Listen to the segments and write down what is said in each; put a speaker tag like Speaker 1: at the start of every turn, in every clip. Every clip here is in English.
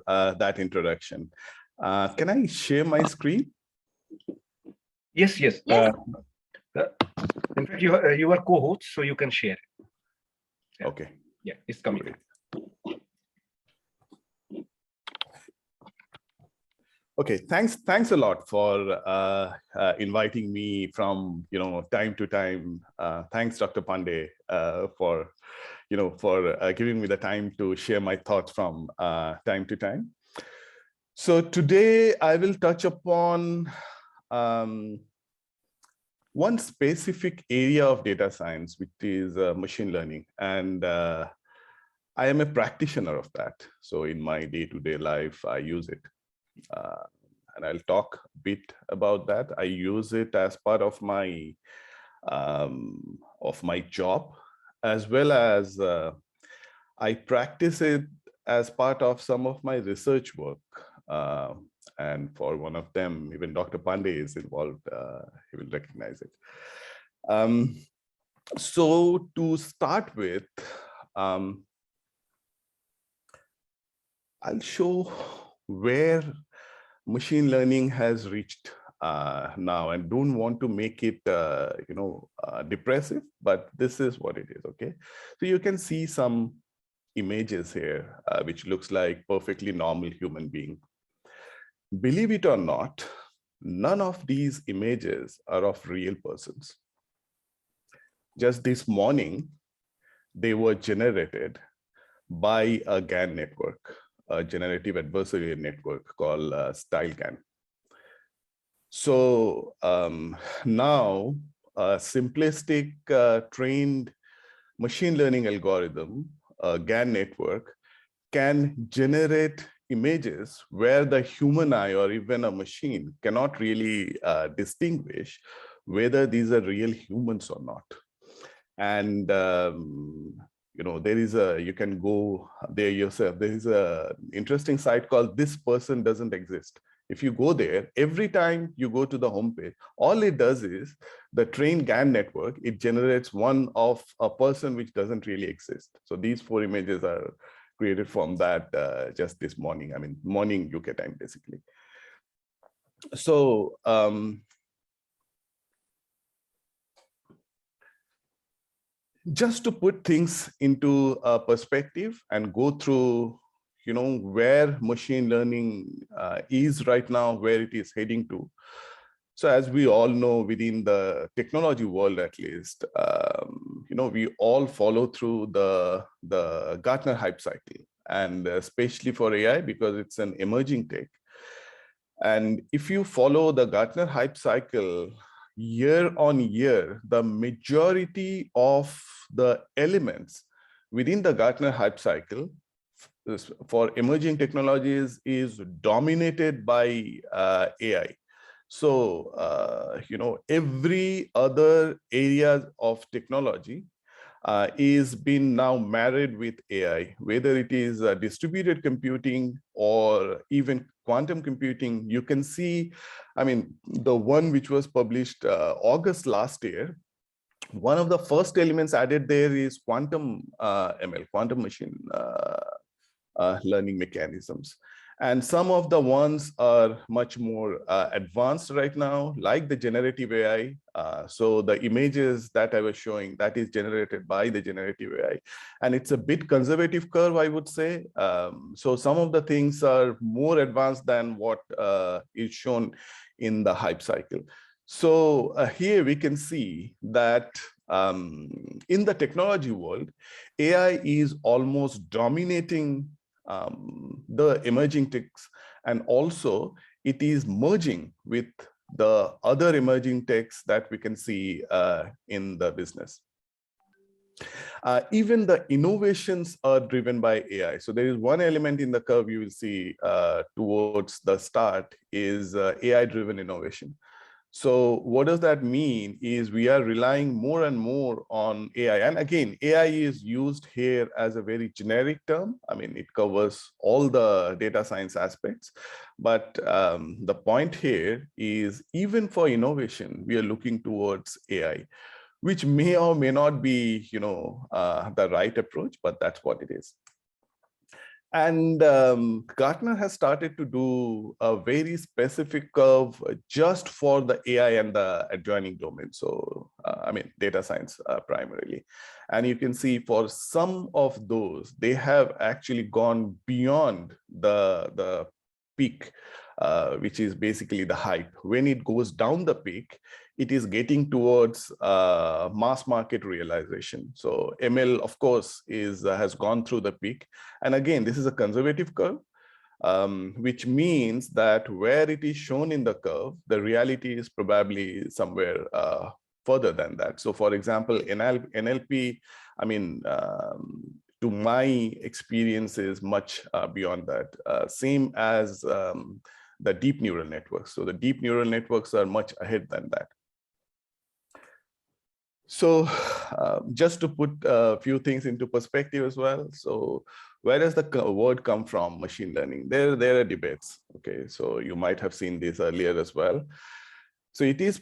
Speaker 1: that introduction. Can I share my screen?
Speaker 2: Yes, yes. In fact, you are co-host, so you can share. Yeah.
Speaker 1: Okay.
Speaker 2: Yeah, it's coming.
Speaker 1: Great. Okay, thanks a lot for inviting me from time to time. Thanks, Dr. Pandey, for giving me the time to share my thoughts from time to time. So today I will touch upon one specific area of data science, which is machine learning, and I am a practitioner of that. So in my day-to-day life, I use it. And I'll talk a bit about that. I use it as part of my job, as well as I practice it as part of some of my research work. And for one of them, even Dr. Pandey is involved. He will recognize it. So to start with, I'll show where machine learning has reached now, and don't want to make it depressive, but this is what it is. Okay, so you can see some images here which looks like perfectly normal human being. Believe it or not, none of these images are of real persons. Just this morning they were generated by a GAN network, a generative adversarial network called StyleGAN. So now a simplistic trained machine learning algorithm, a GAN network, can generate images where the human eye or even a machine cannot really distinguish whether these are real humans or not. And there is you can go there yourself. There is an interesting site called This Person Doesn't Exist. If you go there, every time you go to the homepage, all it does is the trained GAN network, it generates one of a person which doesn't really exist. So these 4 images are created from that just this morning. I mean, morning UK time, basically. So just to put things into perspective and go through, where machine learning is right now, where it is heading to. So as we all know, within the technology world, at least, we all follow through the Gartner hype cycle, and especially for AI, because it's an emerging tech. And if you follow the Gartner hype cycle, year on year, the majority of the elements within the Gartner hype cycle for emerging technologies is dominated by AI. So, every other area of technology is being now married with AI, whether it is distributed computing or even quantum computing. You can see, I mean, the one which was published August last year, one of the first elements added there is quantum ML, quantum machine learning mechanisms. And some of the ones are much more advanced right now, like the generative AI. So the images that I was showing, that is generated by the generative AI. And it's a bit conservative curve, I would say. So some of the things are more advanced than what is shown in the hype cycle. So here we can see that in the technology world, AI is almost dominating the emerging techs, and also it is merging with the other emerging techs that we can see in the business. Even the innovations are driven by AI. So there is one element in the curve you will see towards the start is AI-driven innovation. So what does that mean is we are relying more and more on AI. And again, AI is used here as a very generic term. I mean, it covers all the data science aspects. But the point here is even for innovation, we are looking towards AI, which may or may not be, the right approach, but that's what it is. And Gartner has started to do a very specific curve just for the AI and the adjoining domain. So, I mean, data science primarily. And you can see for some of those, they have actually gone beyond the peak, which is basically the hype. When it goes down the peak, it is getting towards mass market realization. So ML, of course, has gone through the peak. And again, this is a conservative curve, which means that where it is shown in the curve, the reality is probably somewhere further than that. So for example, NLP, I mean, to my experience is much beyond that. Same as the deep neural networks. So the deep neural networks are much ahead than that. So just to put a few things into perspective as well. So where does the word come from, machine learning? There are debates. Okay, so you might have seen this earlier as well. So it is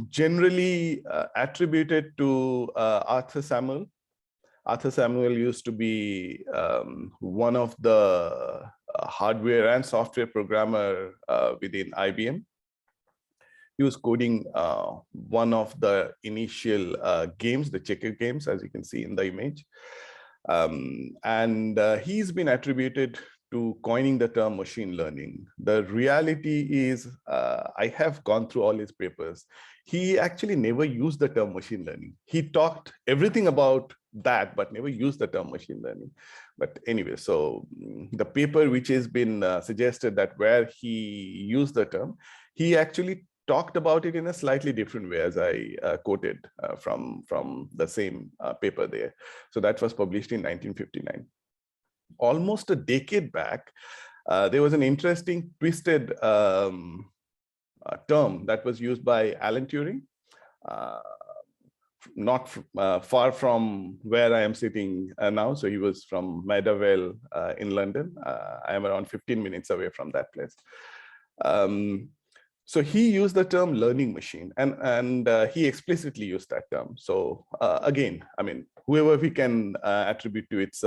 Speaker 1: generally attributed to Arthur Samuel. Arthur Samuel used to be one of the hardware and software programmer within IBM. He was coding one of the initial games, the checker games, as you can see in the image. He's been attributed to coining the term machine learning. The reality is, I have gone through all his papers. He actually never used the term machine learning. He talked everything about that, but never used the term machine learning. But anyway, so the paper which has been suggested that where he used the term, he actually talked about it in a slightly different way, as I quoted from the same paper there. So that was published in 1959. Almost a decade back, there was an interesting twisted term that was used by Alan Turing, not far from where I am sitting now. So he was from Maida Vale in London. I am around 15 minutes away from that place. So he used the term learning machine, and he explicitly used that term. So again, I mean, whoever we can attribute to, it's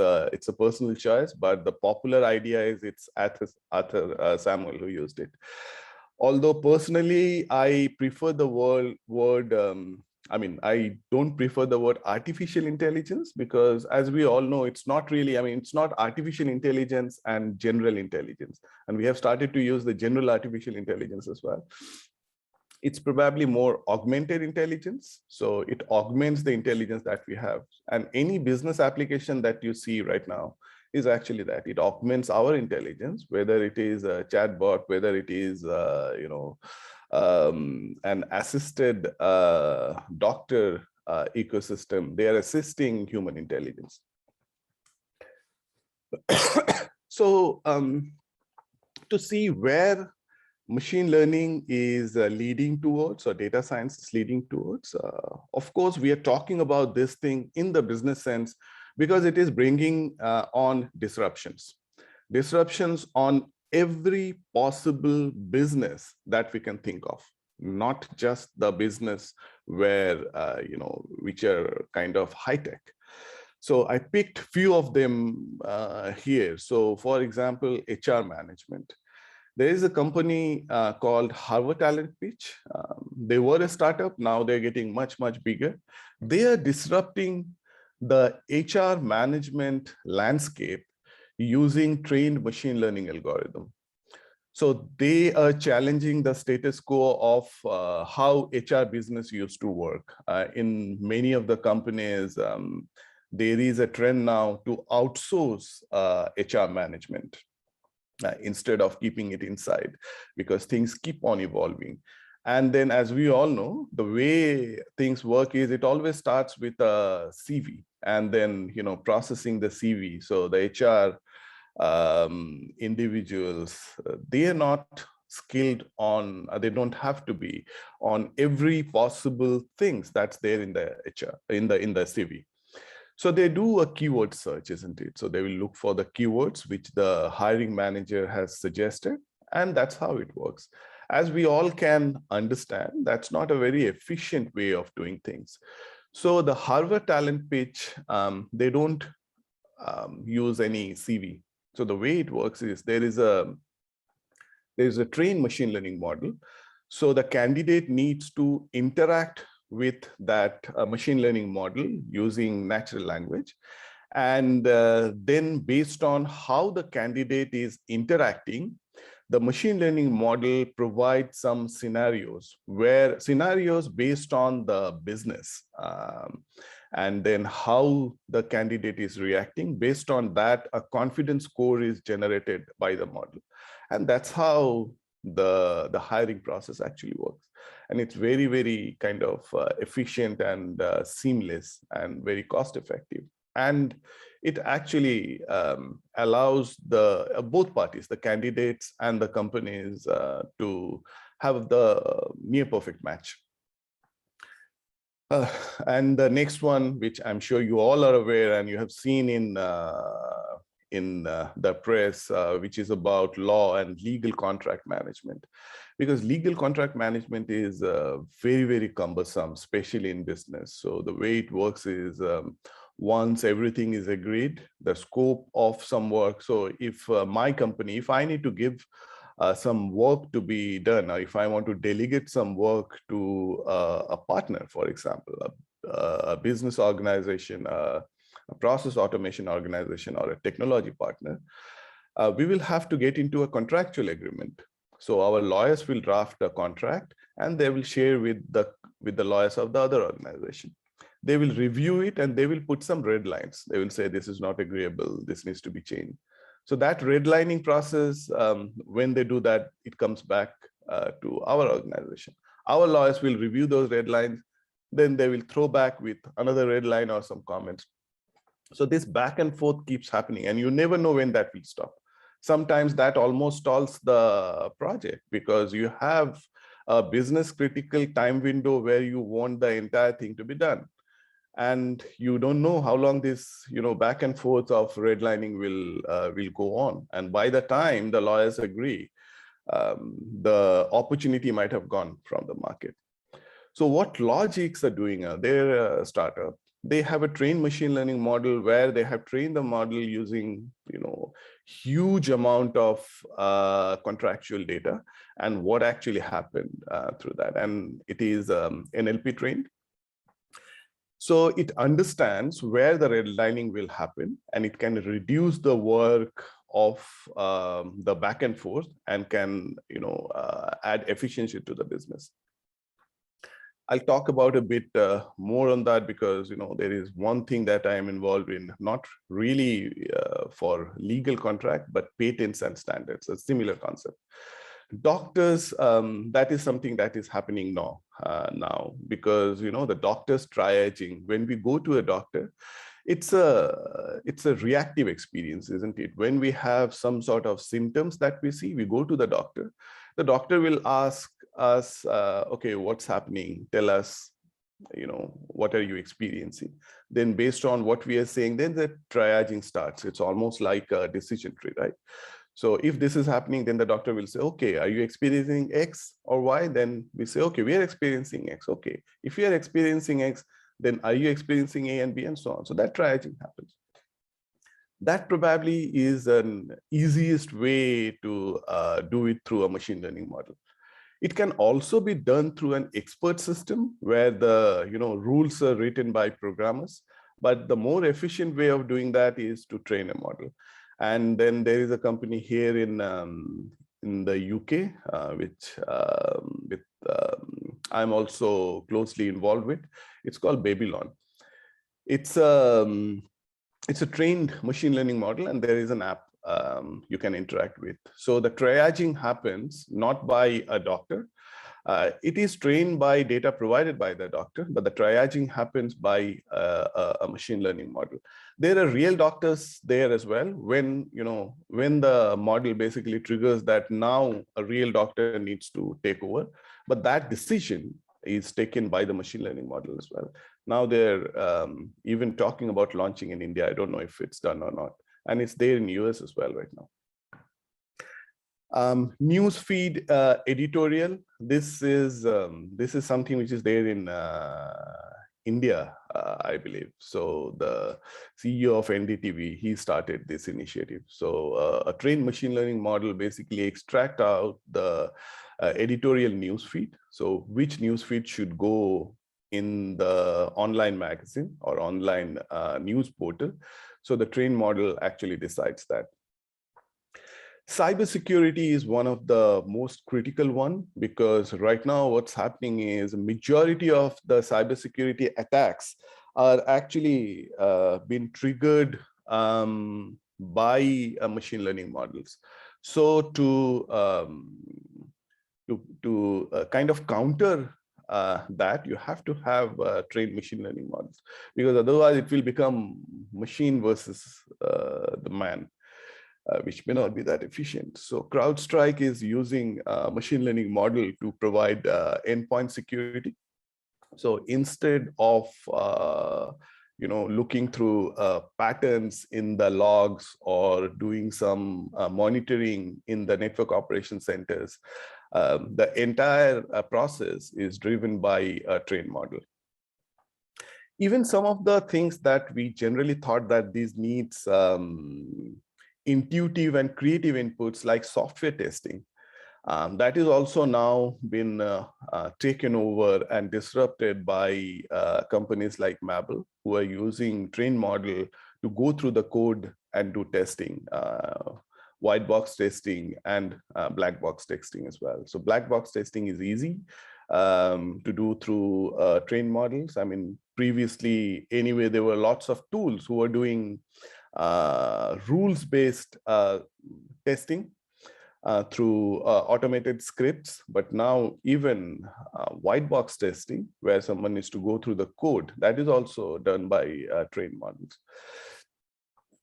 Speaker 1: a personal choice, but the popular idea is it's Arthur Samuel who used it. Although personally, I prefer the word I mean, I don't prefer the word artificial intelligence, because as we all know, it's not really, I mean, it's not artificial intelligence and general intelligence. And we have started to use the general artificial intelligence as well. It's probably more augmented intelligence. So it augments the intelligence that we have. And any business application that you see right now is actually that. It augments our intelligence, whether it is a chatbot, whether it is, you know, an assisted doctor ecosystem. They are assisting human intelligence. So to see where machine learning is leading towards, or data science is leading towards, of course, we are talking about this thing in the business sense because it is bringing on disruptions. Disruptions on every possible business that we can think of, not just the business where, you know, which are kind of high tech. So I picked few of them here. So for example, HR management. There is a company called Harvard Talent Pitch. They were a startup, now they're getting much, much bigger. They are disrupting the HR management landscape using trained machine learning algorithm. So they are challenging the status quo of how HR business used to work. In many of the companies, there is a trend now to outsource HR management instead of keeping it inside, because things keep on evolving. And then, as we all know, the way things work is it always starts with a CV, and then, you know, processing the CV. So the HR individuals, they are not skilled on, they don't have to be on every possible things that's there in the HR, in the CV. So they do a keyword search, isn't it? So they will look for the keywords which the hiring manager has suggested, and that's how it works. As we all can understand, that's not a very efficient way of doing things. So the Harvard Talent Pitch, they don't use any CV. So the way it works is there is a trained machine learning model. So the candidate needs to interact with that machine learning model using natural language. And then based on how the candidate is interacting, the machine learning model provides some scenarios based on the business, and then how the candidate is reacting. Based on that, a confidence score is generated by the model. And that's how the hiring process actually works. And it's very, very kind of efficient and seamless and very cost effective. And it actually allows the both parties, the candidates and the companies, to have the near perfect match. And the next one, which I'm sure you all are aware and you have seen in the press, which is about law and legal contract management. Because legal contract management is very, very cumbersome, especially in business. So the way it works is once everything is agreed, the scope of some work. So if my company, if I need to give some work to be done, or if I want to delegate some work to a partner, for example, a business organization, a process automation organization, or a technology partner, we will have to get into a contractual agreement. So our lawyers will draft a contract and they will share with the lawyers of the other organization. They will review it and they will put some red lines. They will say, this is not agreeable, this needs to be changed. So that redlining process, when they do that, it comes back to our organization. Our lawyers will review those red lines, then they will throw back with another red line or some comments. So this back and forth keeps happening and you never know when that will stop. Sometimes that almost stalls the project because you have a business critical time window where you want the entire thing to be done. And you don't know how long this, back and forth of redlining will go on. And by the time the lawyers agree, the opportunity might have gone from the market. So what Logics are doing, they're a startup. They have a trained machine learning model where they have trained the model using, huge amount of contractual data and what actually happened through that. And it is NLP trained. So it understands where the redlining will happen and it can reduce the work of the back and forth and can, add efficiency to the business. I'll talk about a bit more on that because, there is one thing that I am involved in, not really for legal contract, but patents and standards, a similar concept. Doctors, that is something that is happening now because, the doctor's triaging. When we go to a doctor, it's a reactive experience, isn't it? When we have some sort of symptoms that we see, we go to the doctor. The doctor will ask us, okay, what's happening? Tell us, what are you experiencing? Then based on what we are saying, then the triaging starts. It's almost like a decision tree, right? So if this is happening, then the doctor will say, okay, are you experiencing X or Y? Then we say, okay, we are experiencing X. Okay, if you are experiencing X, then are you experiencing A and B and so on? So that triaging happens. That probably is an easiest way to do it through a machine learning model. It can also be done through an expert system where the rules are written by programmers. But the more efficient way of doing that is to train a model. And then there is a company here in the UK, which I'm also closely involved with. It's called Babylon. It's a trained machine learning model, and there is an app you can interact with. So the triaging happens not by a doctor. It is trained by data provided by the doctor, but the triaging happens by a machine learning model. There are real doctors there as well. When the model basically triggers that now a real doctor needs to take over, but that decision is taken by the machine learning model as well. Now they're even talking about launching in India. I don't know if it's done or not, and it's there in US as well right now. Newsfeed editorial. This is something which is there India, I believe. So the CEO of NDTV, he started this initiative. So a trained machine learning model basically extract out the editorial newsfeed. So which newsfeed should go in the online magazine or online news portal. So the trained model actually decides that. Cybersecurity is one of the most critical one, because right now what's happening is a majority of the cybersecurity attacks are actually being triggered by machine learning models. So to kind of counter that, you have to have trained machine learning models, because otherwise it will become machine versus the man. Which may not be that efficient. So CrowdStrike is using a machine learning model to provide endpoint security. So instead of looking through patterns in the logs or doing some monitoring in the network operation centers, the entire process is driven by a trained model. Even some of the things that we generally thought that these needs intuitive and creative inputs like software testing, that is also now been taken over and disrupted by companies like Mabel, who are using trained model to go through the code and do testing, white box testing and black box testing as well. So black box testing is easy to do through trained models. I mean, previously, anyway, there were lots of tools who were doing rules-based testing through automated scripts, but now even white box testing, where someone needs to go through the code, that is also done by trained models.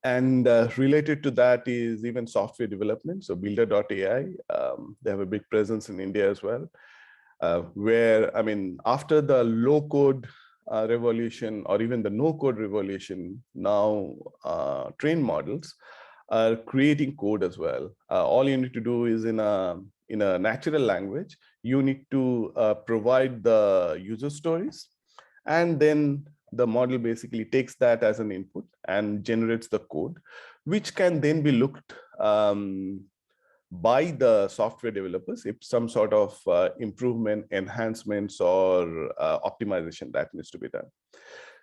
Speaker 1: And related to that is even software development. So Builder.ai, they have a big presence in India as well, where, I mean, after the low code revolution or even the no code revolution, now trained models are creating code as well. All you need to do is in a natural language, you need to provide the user stories, and then the model basically takes that as an input and generates the code, which can then be looked by the software developers if some sort of improvement, enhancements, or optimization that needs to be done.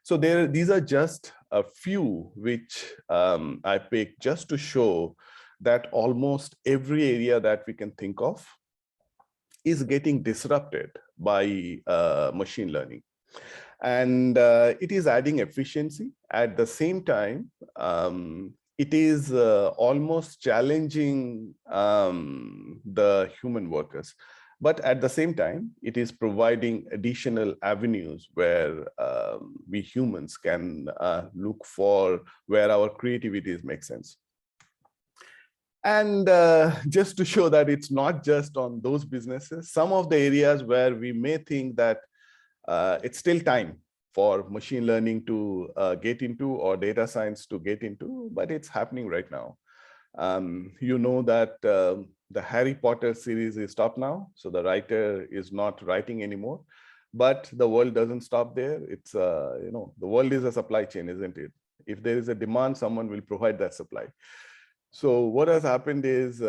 Speaker 1: So these are just a few which I picked just to show that almost every area that we can think of is getting disrupted by machine learning. And it is adding efficiency. At the same time, it is almost challenging the human workers. But at the same time, it is providing additional avenues where we humans can look for where our creativities make sense. And just to show that it's not just on those businesses, some of the areas where we may think that it's still time for machine learning to get into, or data science to get into, but it's happening right now. You know that the Harry Potter series is stopped now, so the writer is not writing anymore. But the world doesn't stop there. It's the world is a supply chain, isn't it? If there is a demand, someone will provide that supply. So what has happened is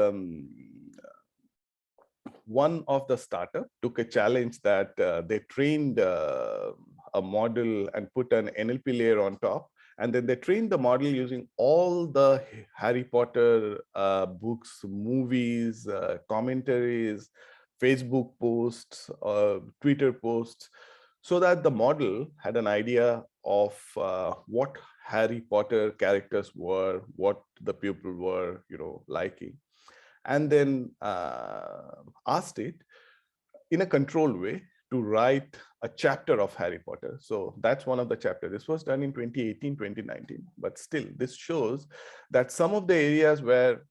Speaker 1: one of the startup took a challenge that they trained a model and put an NLP layer on top. And then they trained the model using all the Harry Potter books, movies, commentaries, Facebook posts, Twitter posts, so that the model had an idea of what Harry Potter characters were, what the people were, liking, and then asked it in a controlled way to write a chapter of Harry Potter. So that's one of the chapters. This was done in 2018, 2019, but still this shows that some of the areas where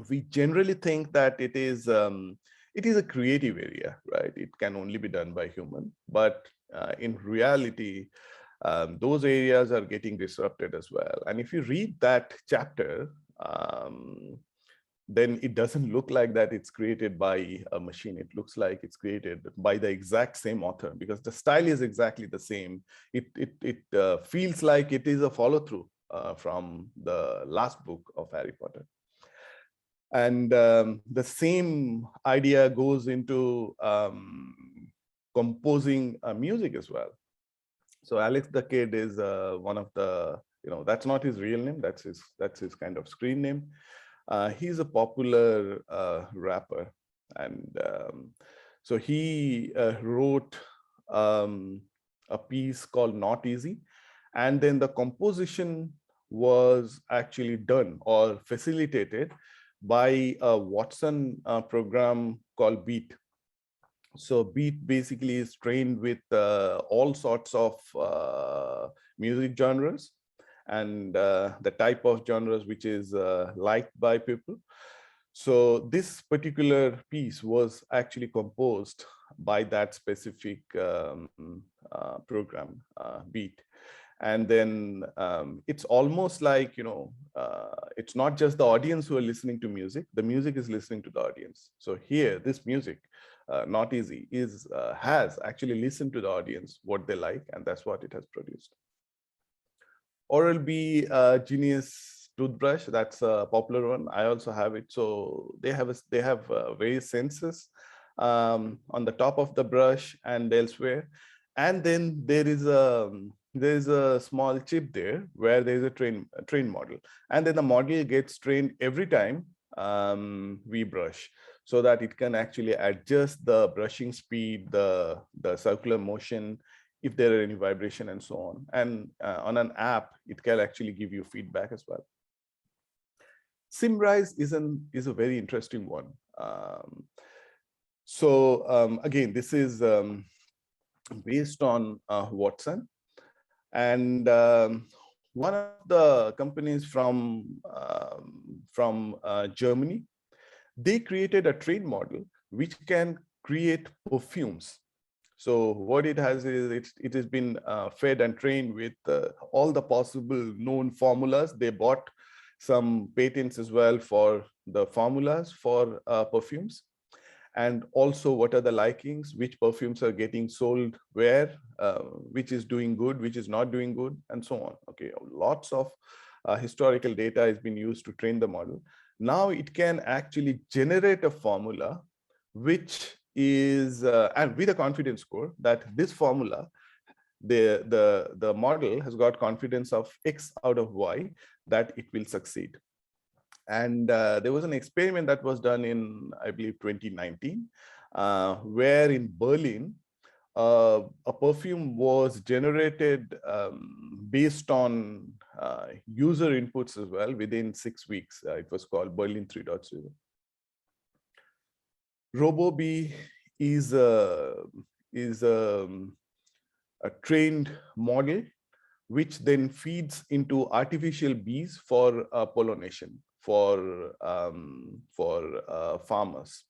Speaker 1: we generally think that it is a creative area, right? It can only be done by human, but in reality, those areas are getting disrupted as well. And if you read that chapter, then it doesn't look like that it's created by a machine. It looks like it's created by the exact same author, because the style is exactly the same. It feels like it is a follow-through from the last book of Harry Potter. And the same idea goes into composing music as well. So Alex the Kid is one of the, that's not his real name. That's his kind of screen name. He's a popular rapper, and so he wrote a piece called Not Easy, and then the composition was actually done or facilitated by a Watson program called Beat. So Beat basically is trained with all sorts of music genres and the type of genres which is liked by people. So this particular piece was actually composed by that specific program, Beat. And then it's almost like, it's not just the audience who are listening to music, the music is listening to the audience. So here, this music, Not Easy, has actually listened to the audience, what they like, and that's what it has produced. OralB Genius toothbrush, that's a popular one. I also have it. So they have various sensors on the top of the brush and elsewhere. And then there is a small chip there where there is a train model. And then the model gets trained every time we brush, so that it can actually adjust the brushing speed, the circular motion, if there are any vibration and so on. And on an app, it can actually give you feedback as well. Simrise is a very interesting one. Again, this is based on Watson. And one of the companies from Germany, they created a train model which can create perfumes. So what it has is it has been fed and trained with all the possible known formulas. They bought some patents as well for the formulas for perfumes, and also what are the likings, which perfumes are getting sold where, which is doing good, which is not doing good, and so on. Okay, lots of historical data has been used to train the model. Now it can actually generate a formula which is and with a confidence score that this formula, the model has got confidence of X out of Y that it will succeed. And there was an experiment that was done in, I believe, 2019, where in Berlin, a perfume was generated based on user inputs as well within 6 weeks. It was called Berlin 3.0. Robob is a trained model which then feeds into artificial bees for pollination for farmers.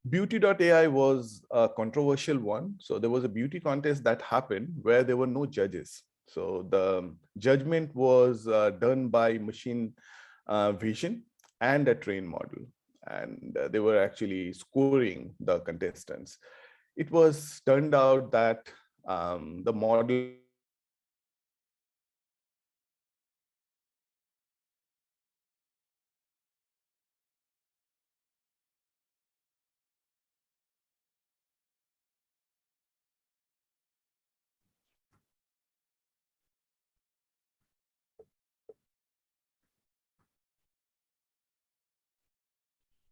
Speaker 1: Beauty.ai was a controversial one. So there was a beauty contest that happened where there were no judges. So the judgment was done by machine vision and a trained model. And they were actually scoring the contestants. It was turned out that the model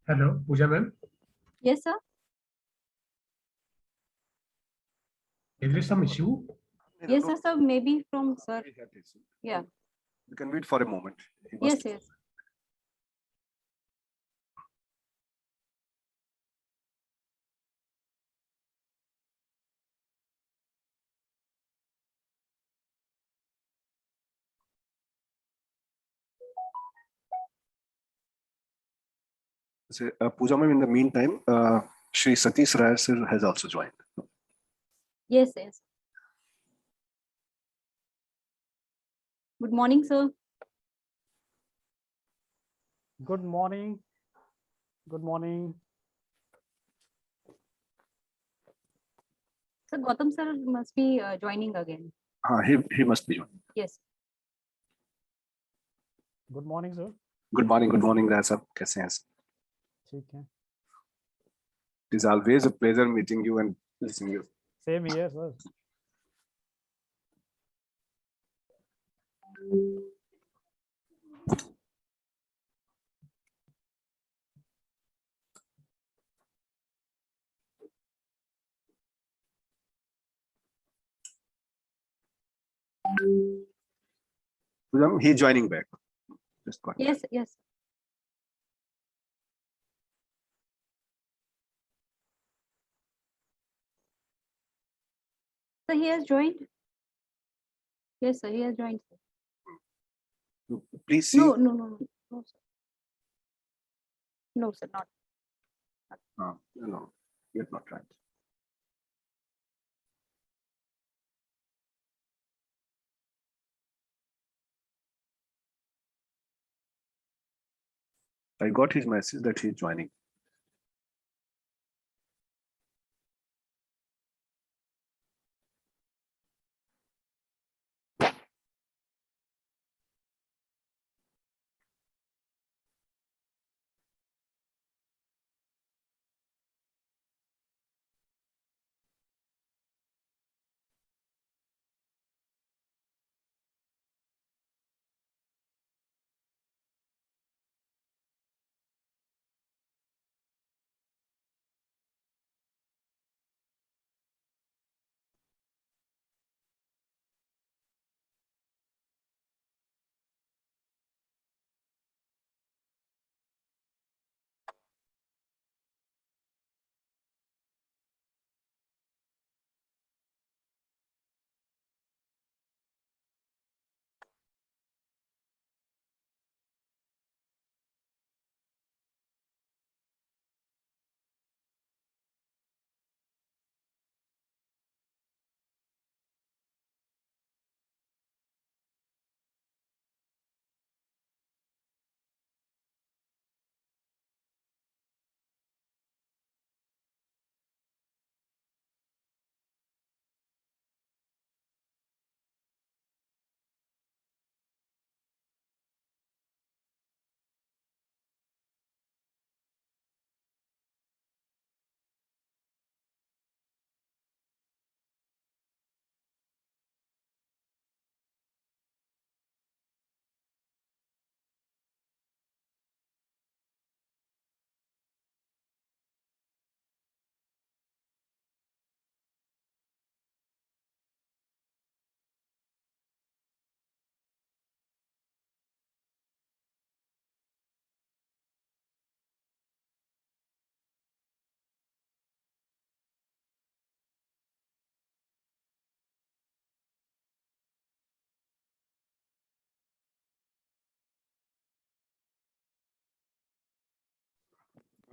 Speaker 2: Hello, Pooja ma'am.
Speaker 3: Yes, sir.
Speaker 2: Is there some issue?
Speaker 3: Yes, sir. So maybe from sir. Yeah.
Speaker 2: You can wait for a moment.
Speaker 3: Yes, yes.
Speaker 2: So, Pooja ma'am, in the meantime, Shri Satish Rai sir has also joined.
Speaker 3: Yes, yes. Good morning, sir.
Speaker 4: Good morning. Good morning.
Speaker 3: So Gautam sir must be joining again.
Speaker 2: He must be joining.
Speaker 3: Yes.
Speaker 4: Good morning, sir.
Speaker 2: Good morning, guys. कैसे हैं?
Speaker 4: ठीक है.
Speaker 2: It is always a pleasure meeting you and listening you.
Speaker 4: Same here, sir.
Speaker 2: He's joining back. Just got
Speaker 3: Yes. Yes. So he has joined. Yes, sir. He has joined.
Speaker 2: Please see.
Speaker 3: No, no, no, no, no, sir. No, sir, not.
Speaker 2: No, you're not right. I got his message that he's joining.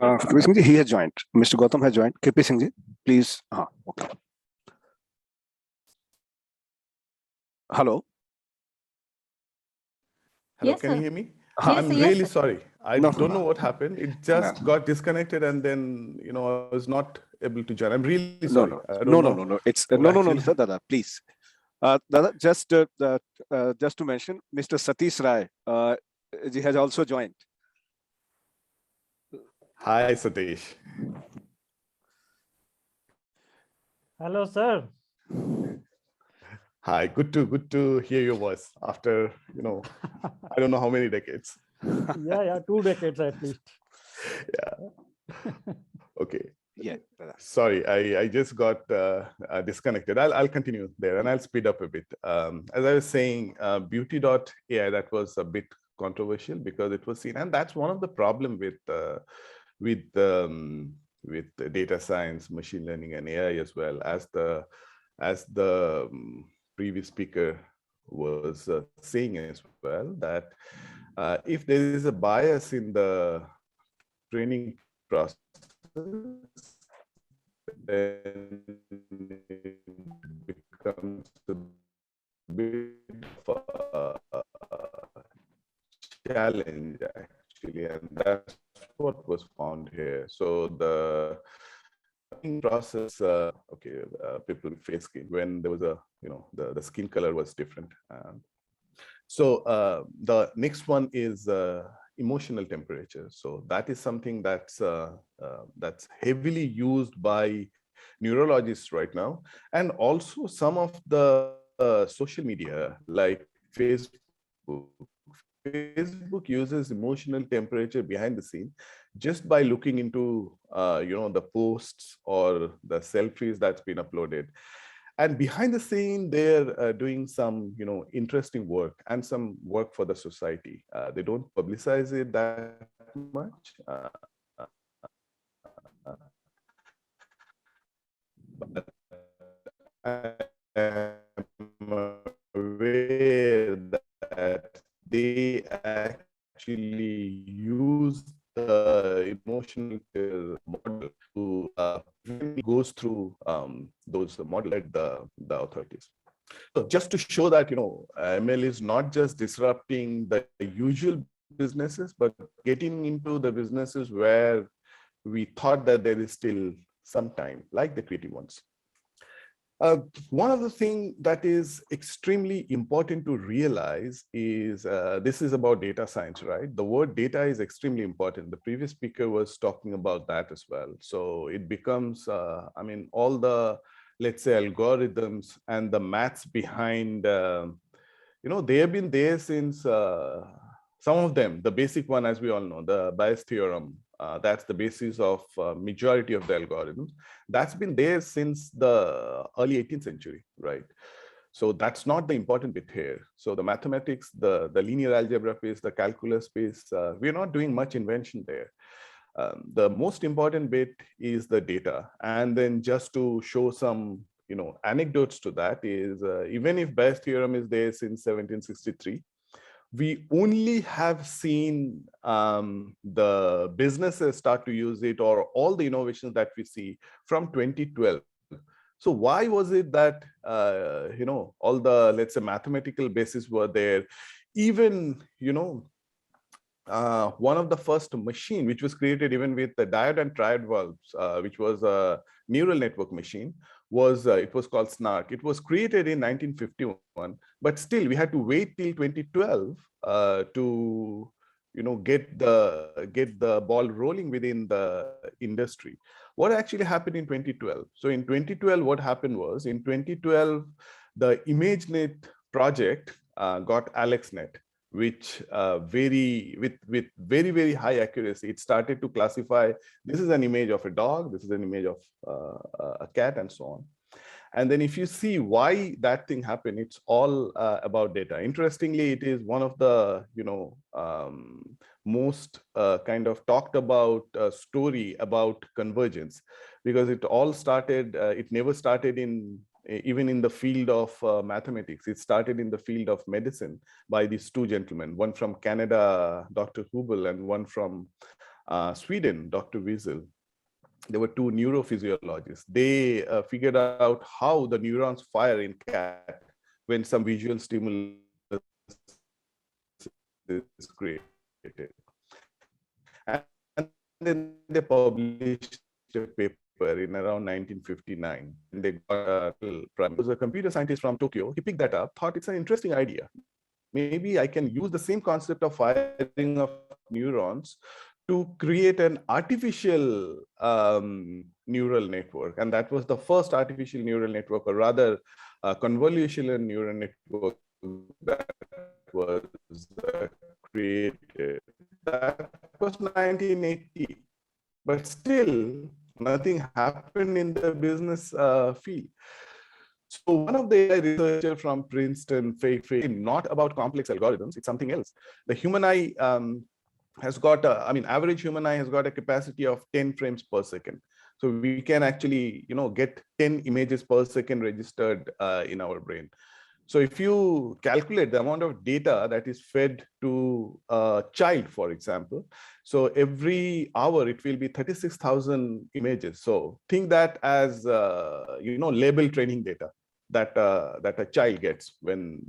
Speaker 2: KP Singh ji, he has joined. Mr. Gautam has joined. KP Singh ji, please. Okay. Hello.
Speaker 1: Hello,
Speaker 3: Yes,
Speaker 1: can you
Speaker 3: sir.
Speaker 1: hear me?
Speaker 3: Yes,
Speaker 1: I'm
Speaker 3: sir, yes,
Speaker 1: really
Speaker 3: sir.
Speaker 1: sorry. I
Speaker 2: No,
Speaker 1: don't
Speaker 2: no.
Speaker 1: know what happened. It just got disconnected and then, I was not able to join. I'm really sorry. I don't know.
Speaker 2: No. It's
Speaker 1: what
Speaker 2: no,
Speaker 1: actually-
Speaker 2: sir, Dada, please. Dada, just to mention, Mr. Satish Rai, he has also joined.
Speaker 1: Hi, Satish.
Speaker 4: Hello, sir.
Speaker 1: Hi, good to hear your voice after, I don't know how many decades.
Speaker 4: Yeah, 2 decades at least.
Speaker 1: Yeah. Okay.
Speaker 2: Yeah. Dada.
Speaker 1: Sorry, I just got disconnected. I'll continue there and I'll speed up a bit. As I was saying, beauty.ai, that was a bit controversial because it was seen, and that's one of the problem with data science, machine learning, and AI as well, as the previous speaker was saying as well, that if there is a bias in the training process, then it becomes a bit of a challenge actually, and that's what was found here. So the process, people with fair skin, when there was a, the skin color was different. So the next one is emotional temperature. So that is something that's heavily used by neurologists right now, and also some of the social media like Facebook. Facebook uses emotional temperature behind the scene just by looking into the posts or the selfies that's been uploaded. And behind the scene, they're doing some, interesting work and some work for the society. They don't publicize it that much. But I'm aware that they actually use the emotional model to when it goes through those model at the authorities. So just to show that, ML is not just disrupting the usual businesses, but getting into the businesses where we thought that there is still some time, like the creative ones. One of the things that is extremely important to realize is this is about data science, right? The word data is extremely important. The previous speaker was talking about that as well. So it becomes, all the, let's say, algorithms and the maths behind, they have been there since some of them, the basic one, as we all know, the Bayes theorem, that's the basis of majority of the algorithms. That's been there since the early 18th century, right? So that's not the important bit here. So the mathematics, the linear algebra piece, the calculus piece, we're not doing much invention there. The most important bit is the data. And then just to show some, anecdotes to that is, even if Bayes theorem is there since 1763, we only have seen the businesses start to use it, or all the innovations that we see from 2012. So why was it that, all the, let's say, mathematical bases were there? Even, one of the first machine, which was created even with the diode and triad valves, which was a neural network machine, was it was called SNARK. It was created in 1951, but still we had to wait till 2012 to get the ball rolling within the industry. What actually happened in 2012? So in 2012, what happened was, in 2012, the ImageNet project got AlexNet, which with very, very high accuracy, it started to classify, this is an image of a dog, this is an image of a cat, and so on. And then if you see why that thing happened, it's all about data. Interestingly, it is one of the most kind of talked about story about convergence, because it all started, it never started even in the field of mathematics. It started in the field of medicine by these two gentlemen, one from Canada, Dr. Hubel, and one from Sweden, Dr. Wiesel. There were two neurophysiologists. They figured out how the neurons fire in cat when some visual stimulus is created. And then they published a paper in around 1959. And they got it was a computer scientist from Tokyo. He picked that up, thought it's an interesting idea. Maybe I can use the same concept of firing of neurons to create an artificial neural network. And that was the first artificial neural network, or rather convolutional neural network that was created. That was 1980, but still nothing happened in the business field. So one of the researchers from Princeton, not about complex algorithms, it's something else. The human eye has got average human eye has got a capacity of 10 frames per second. So we can actually, get 10 images per second registered in our brain. So if you calculate the amount of data that is fed to a child, for example, so every hour it will be 36,000 images. So think that as, label training data. that a child gets when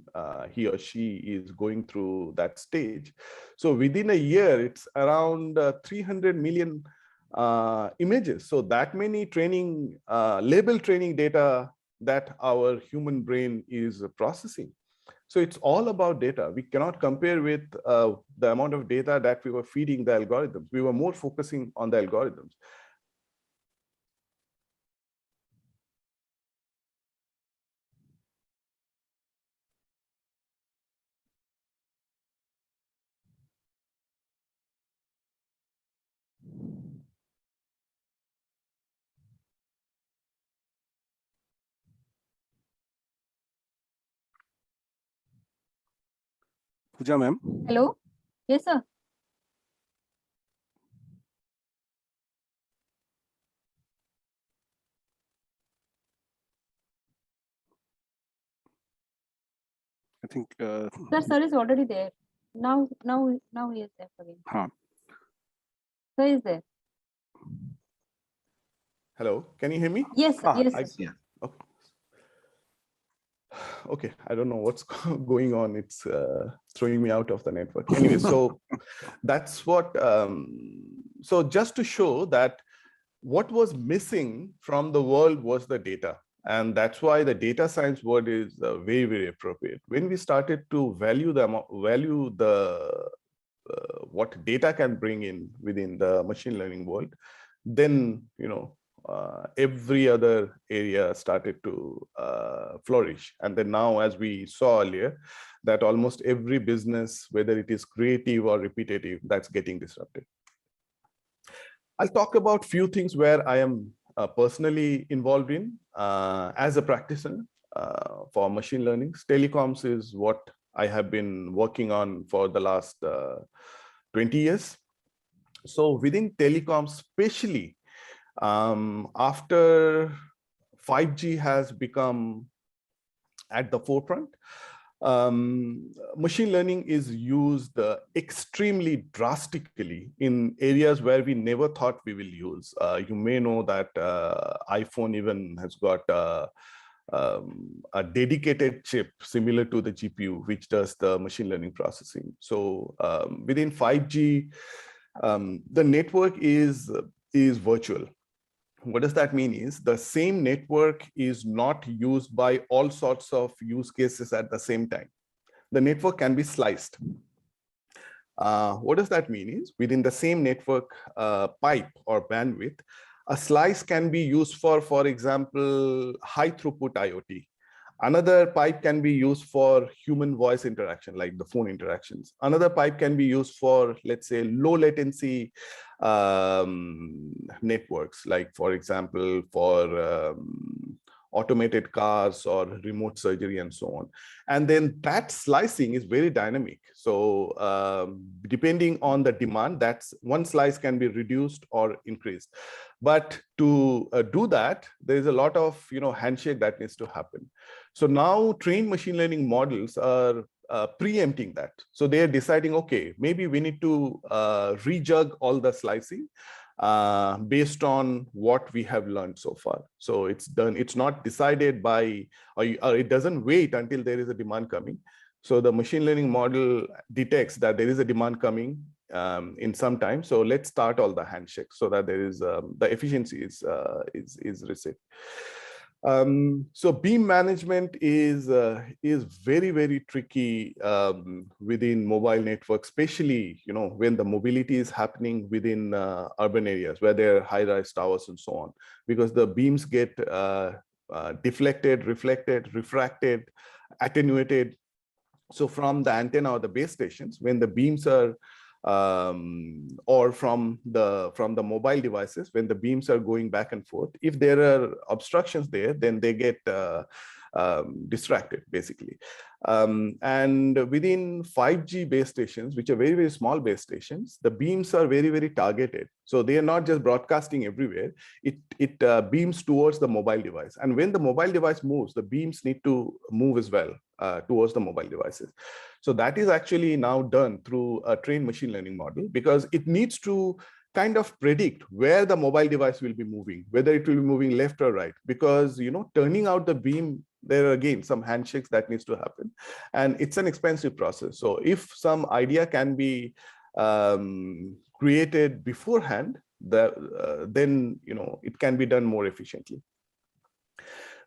Speaker 1: he or she is going through that stage. So within a year, it's around 300 million images. So that many training, label training data that our human brain is processing. So it's all about data. We cannot compare with the amount of data that we were feeding the algorithms. We were more focusing on the algorithms.
Speaker 5: Pooja ma'am.
Speaker 3: Hello? Yes, sir.
Speaker 5: I think.
Speaker 3: Sir is already there. Now he is there again.
Speaker 5: Huh.
Speaker 3: Sir is there.
Speaker 1: Hello, can you hear me?
Speaker 3: Yes, yes.
Speaker 2: Yeah.
Speaker 1: Okay, I don't know what's going on. It's throwing me out of the network. Anyway, so that's what, so just to show that what was missing from the world was the data. And that's why the data science word is very, very appropriate. When we started to value what data can bring in within the machine learning world, then, every other area started to flourish. And then now, as we saw earlier, that almost every business, whether it is creative or repetitive, that's getting disrupted. I'll talk about few things where I am personally involved in as a practitioner for machine learning. Telecoms is what I have been working on for the last 20 years. So within telecoms, especially after 5G has become at the forefront, machine learning is used extremely drastically in areas where we never thought we will use. You may know that iPhone even has got a dedicated chip similar to the GPU, which does the machine learning processing. So within 5G, the network is virtual. What does that mean is the same network is not used by all sorts of use cases at the same time. The network can be sliced. What does that mean is within the same network pipe or bandwidth, a slice can be used for example, high throughput IoT. Another pipe can be used for human voice interaction, like the phone interactions. Another pipe can be used for, let's say, low latency networks, like, for example, for automated cars or remote surgery and so on. And then that slicing is very dynamic. So depending on the demand, that's one slice can be reduced or increased. But to do that, there is a lot of handshake that needs to happen. So now trained machine learning models are preempting that. So they are deciding, okay, maybe we need to rejig all the slicing based on what we have learned so far. So it's done. It's not decided by, or it doesn't wait until there is a demand coming. So the machine learning model detects that there is a demand coming in some time. So let's start all the handshakes so that there is the efficiency is reset. So beam management is very, very tricky within mobile networks, especially when the mobility is happening within urban areas where there are high-rise towers and so on, because the beams get deflected, reflected, refracted, attenuated. So from the antenna or the base stations, when the beams are or from the mobile devices, when the beams are going back and forth, if there are obstructions there, then they get distracted, basically. And within 5G base stations, which are very, very small base stations, the beams are very, very targeted. So they are not just broadcasting everywhere. It beams towards the mobile device. And when the mobile device moves, the beams need to move as well towards the mobile devices. So that is actually now done through a trained machine learning model, because it needs to kind of predict where the mobile device will be moving, whether it will be moving left or right, because turning out the beam, there are again some handshakes that needs to happen, and it's an expensive process. So if some idea can be created beforehand, then it can be done more efficiently.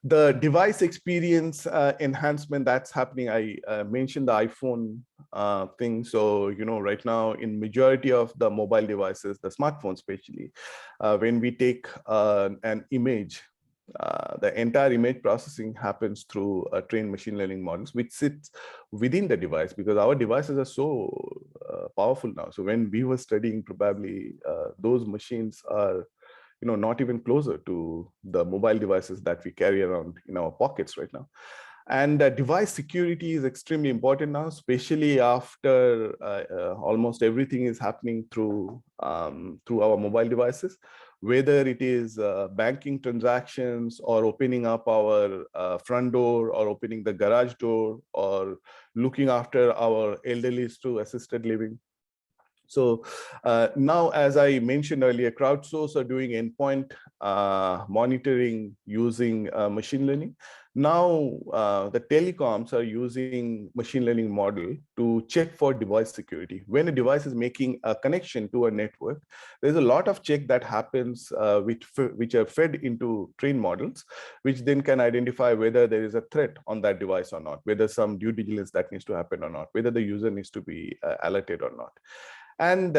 Speaker 1: The device experience enhancement that's happening, I mentioned the iPhone thing. So, right now in majority of the mobile devices, the smartphones especially, when we take an image, the entire image processing happens through trained machine learning models, which sits within the device, because our devices are so powerful now. So when we were studying, probably those machines are not even closer to the mobile devices that we carry around in our pockets right now. And device security is extremely important now, especially after almost everything is happening through our mobile devices, whether it is banking transactions or opening up our front door or opening the garage door or looking after our elderly through assisted living. So now, as I mentioned earlier, crowdsource are doing endpoint monitoring using machine learning. Now, the telecoms are using machine learning model to check for device security. When a device is making a connection to a network, there's a lot of check that happens which are fed into trained models, which then can identify whether there is a threat on that device or not, whether some due diligence that needs to happen or not, whether the user needs to be alerted or not. And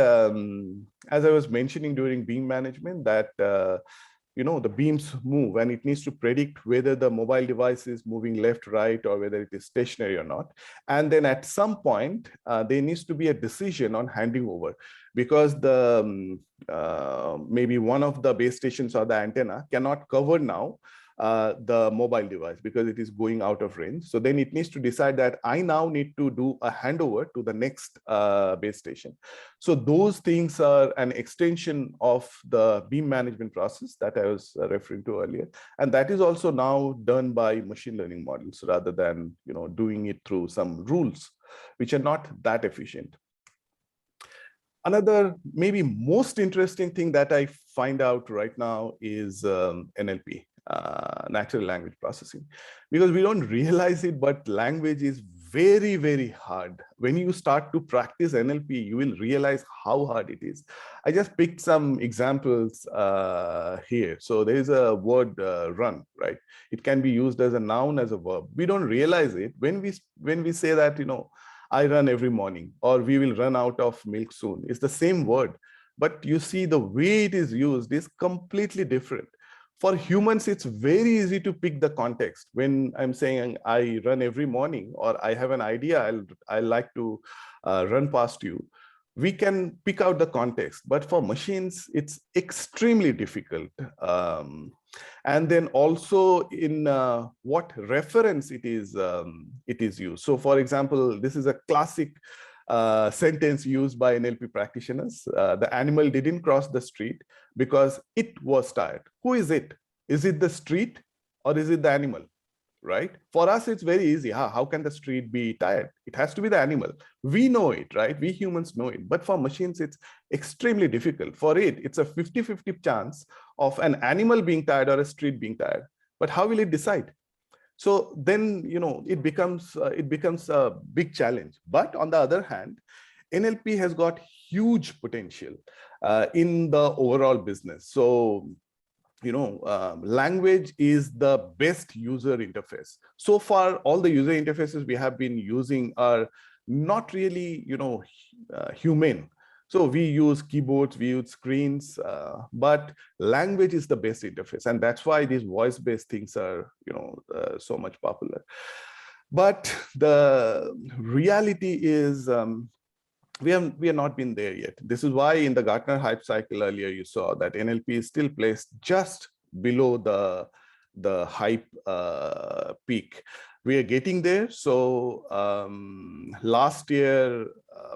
Speaker 1: as I was mentioning during beam management, that the beams move and it needs to predict whether the mobile device is moving left, right, or whether it is stationary or not. And then at some point, there needs to be a decision on handing over, because the maybe one of the base stations or the antenna cannot cover now the mobile device because it is going out of range. So then it needs to decide that I now need to do a handover to the next base station. So those things are an extension of the beam management process that I was referring to earlier. And that is also now done by machine learning models rather than doing it through some rules, which are not that efficient. Another maybe most interesting thing that I find out right now is NLP. Natural language processing, because we don't realize it, but language is very, very hard. When you start to practice NLP, you will realize how hard it is. I just picked some examples here. So there is a word run, right? It can be used as a noun, as a verb. We don't realize it when we say that, I run every morning, or we will run out of milk soon. It's the same word, but you see the way it is used is completely different. For humans, it's very easy to pick the context. When I'm saying I run every morning, or I have an idea, I like to run past you, we can pick out the context. But for machines, it's extremely difficult. And then also in what reference it is used. So for example, this is a classic sentence used by NLP practitioners. The animal didn't cross the street because it was tired. Who is it? Is it the street or is it the animal, right? For us, it's very easy. How can the street be tired? It has to be the animal. We know it, right? We humans know it. But for machines, it's extremely difficult. For it, it's a 50-50 chance of an animal being tired or a street being tired. But how will it decide? So then, it becomes a big challenge. But on the other hand, NLP has got huge potential in the overall business. So, language is the best user interface. So far, all the user interfaces we have been using are not really, humane. So we use keyboards, we use screens, but language is the best interface. And that's why these voice-based things are, so much popular. But the reality is, we have not been there yet. This is why in the Gartner hype cycle earlier, you saw that NLP is still placed just below the hype peak. We are getting there. So last year,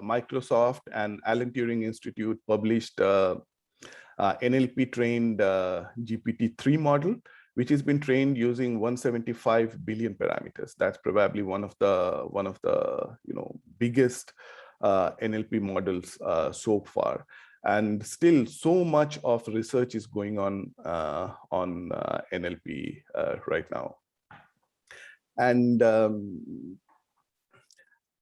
Speaker 1: Microsoft and Alan Turing Institute published NLP trained GPT-3 model, which has been trained using 175 billion parameters. That's probably one of the biggest NLP models so far. And still so much of research is going on NLP right now. And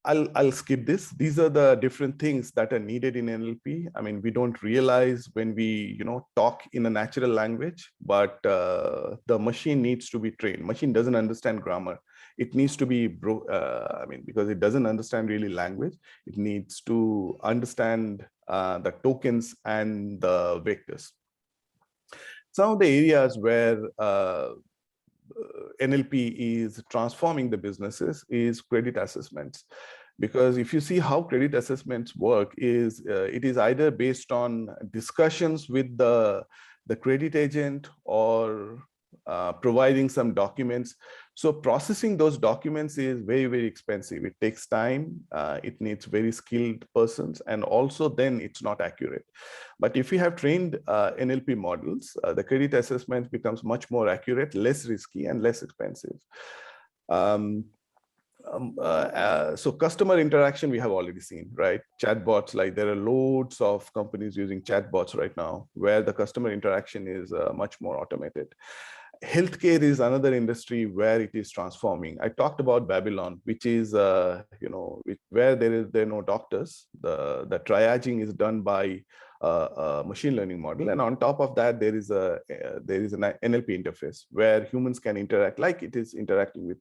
Speaker 1: I'll skip this. These are the different things that are needed in NLP. I mean, we don't realize when we, talk in a natural language, but the machine needs to be trained. Machine doesn't understand grammar. It needs to be, because it doesn't understand really language. It needs to understand the tokens and the vectors. Some of the areas where NLP is transforming the businesses is credit assessments. Because if you see how credit assessments work is it is either based on discussions with the credit agent or providing some documents. So processing those documents is very, very expensive. It takes time. It needs very skilled persons, and also then it's not accurate. But if you have trained NLP models, the credit assessment becomes much more accurate, less risky, and less expensive. So customer interaction, we have already seen, right? Chatbots, like there are loads of companies using chatbots right now where the customer interaction is much more automated. Healthcare is another industry where it is transforming. I talked about Babylon, which is, where there are no doctors. The triaging is done by a machine learning model, and on top of that, there is an NLP interface where humans can interact like it is interacting with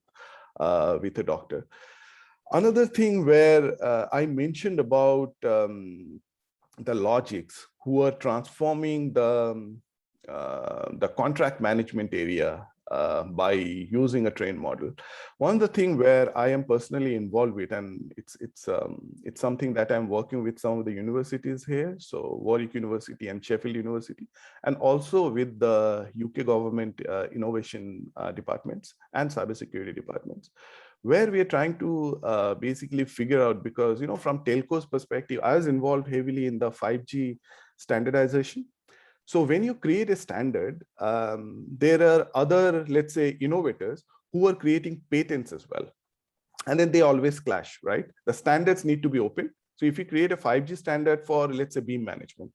Speaker 1: a doctor. Another thing where I mentioned about the logics who are transforming the contract management area by using a trained model. One of the things where I am personally involved with, and it's something that I'm working with some of the universities here, so Warwick University and Sheffield University, and also with the UK government innovation departments and cybersecurity departments, where we are trying to basically figure out, because from telco's perspective, I was involved heavily in the 5G standardization. So when you create a standard, there are other, let's say, innovators who are creating patents as well. And then they always clash, right? The standards need to be open. So if you create a 5G standard for, let's say, beam management,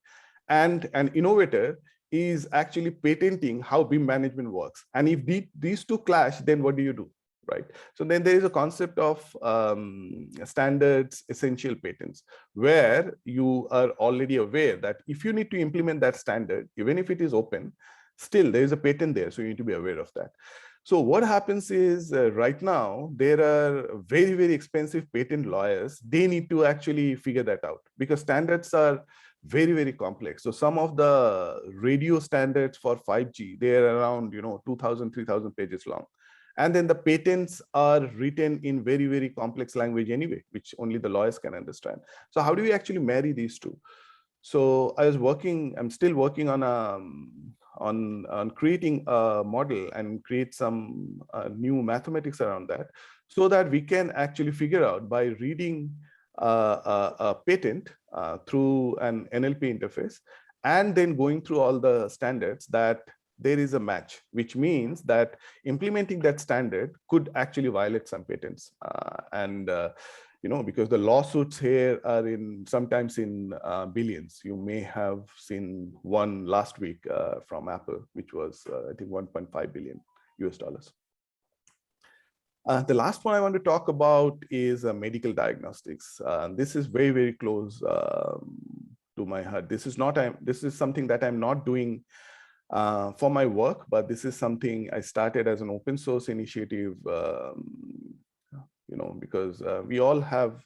Speaker 1: and an innovator is actually patenting how beam management works, and if these two clash, then what do you do? Right. So then there is a concept of standards essential patents, where you are already aware that if you need to implement that standard, even if it is open, still there is a patent there. So you need to be aware of that. So what happens is right now, there are very, very expensive patent lawyers. They need to actually figure that out because standards are very, very complex. So some of the radio standards for 5G, they're around 2,000, 3,000 pages long. And then the patents are written in very, very complex language anyway, which only the lawyers can understand. So how do we actually marry these two? So I'm still working on creating a model and create some new mathematics around that, so that we can actually figure out by reading a patent through an NLP interface, and then going through all the standards, that there is a match, which means that implementing that standard could actually violate some patents. Because the lawsuits here are sometimes in billions. You may have seen one last week from Apple, which was, I think, 1.5 billion US dollars. The last one I want to talk about is medical diagnostics. This is very, very close to my heart. This is something that I'm not doing for my work, but this is something I started as an open source initiative, because we all have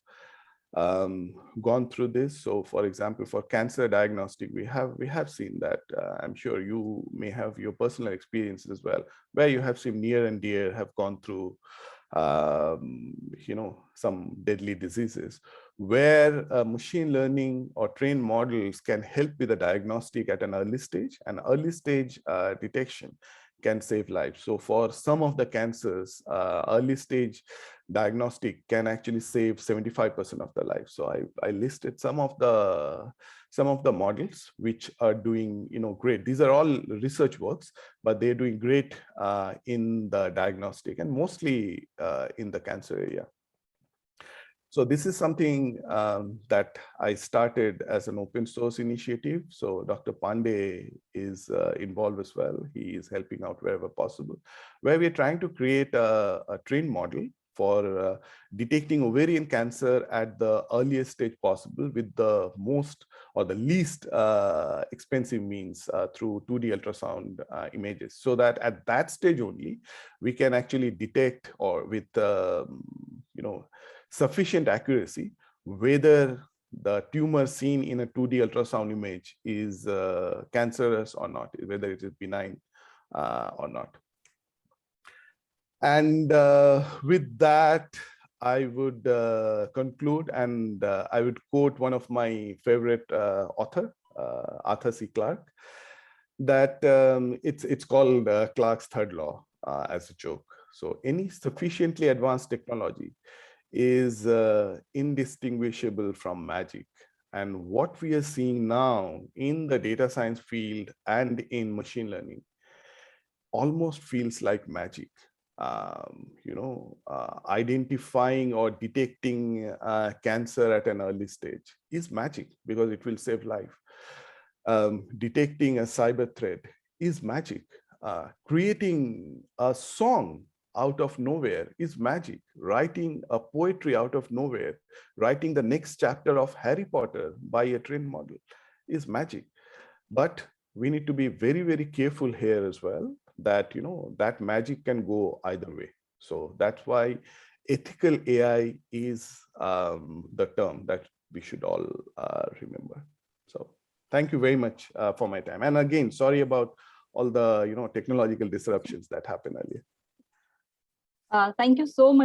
Speaker 1: gone through this. So for example, for cancer diagnostic, we have seen that. I'm sure you may have your personal experience as well, where you have seen near and dear have gone through some deadly diseases, where machine learning or trained models can help with the diagnostic at an early stage. And early stage detection can save lives. So for some of the cancers, early stage diagnostic can actually save 75% of the life. So I listed some of the models which are doing great. These are all research works, but they're doing great in the diagnostic and mostly in the cancer area. So this is something that I started as an open source initiative. So Dr. Pandey is involved as well. He is helping out wherever possible, where we're trying to create a trained model for detecting ovarian cancer at the earliest stage possible with the most or the least expensive means through 2D ultrasound images, so that at that stage only we can actually detect, or with sufficient accuracy, whether the tumor seen in a 2D ultrasound image is cancerous or not, whether it is benign or not. And with that, I would conclude, and I would quote one of my favorite author, Arthur C. Clarke, that it's called Clarke's third law as a joke. So any sufficiently advanced technology is indistinguishable from magic. And what we are seeing now in the data science field and in machine learning almost feels like magic. Identifying or detecting cancer at an early stage is magic because it will save life. Detecting a cyber threat is magic. Creating a song out of nowhere is magic. Writing a poetry out of nowhere, writing the next chapter of Harry Potter by a trained model is magic. But we need to be very, very careful here as well, that that magic can go either way. So that's why ethical AI is the term that we should all remember. So thank you very much for my time. And again, sorry about all the technological disruptions that happened earlier.
Speaker 3: Thank you so much.